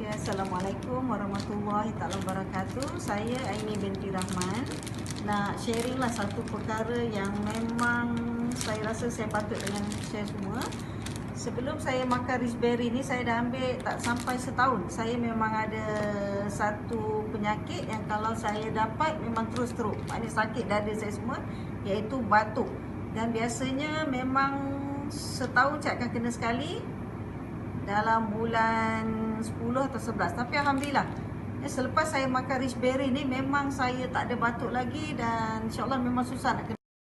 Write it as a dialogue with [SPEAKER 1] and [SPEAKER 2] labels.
[SPEAKER 1] Okay, Assalamualaikum warahmatullahi taala wabarakatuh. Saya Aini binti Rahman. Nak sharing lah satu perkara yang memang saya rasa saya patut dengan share semua. Sebelum saya makan raspberry ni, saya dah ambil tak sampai setahun. Saya memang ada satu penyakit yang kalau saya dapat memang terus teruk. Maknanya sakit dada saya semua, iaitu batuk. Dan biasanya memang setahun saya akan kena sekali dalam bulan 10 atau 11. Tapi Alhamdulillah, selepas saya makan raspberry ni memang saya tak ada batuk lagi dan insyaAllah memang susah nak kena.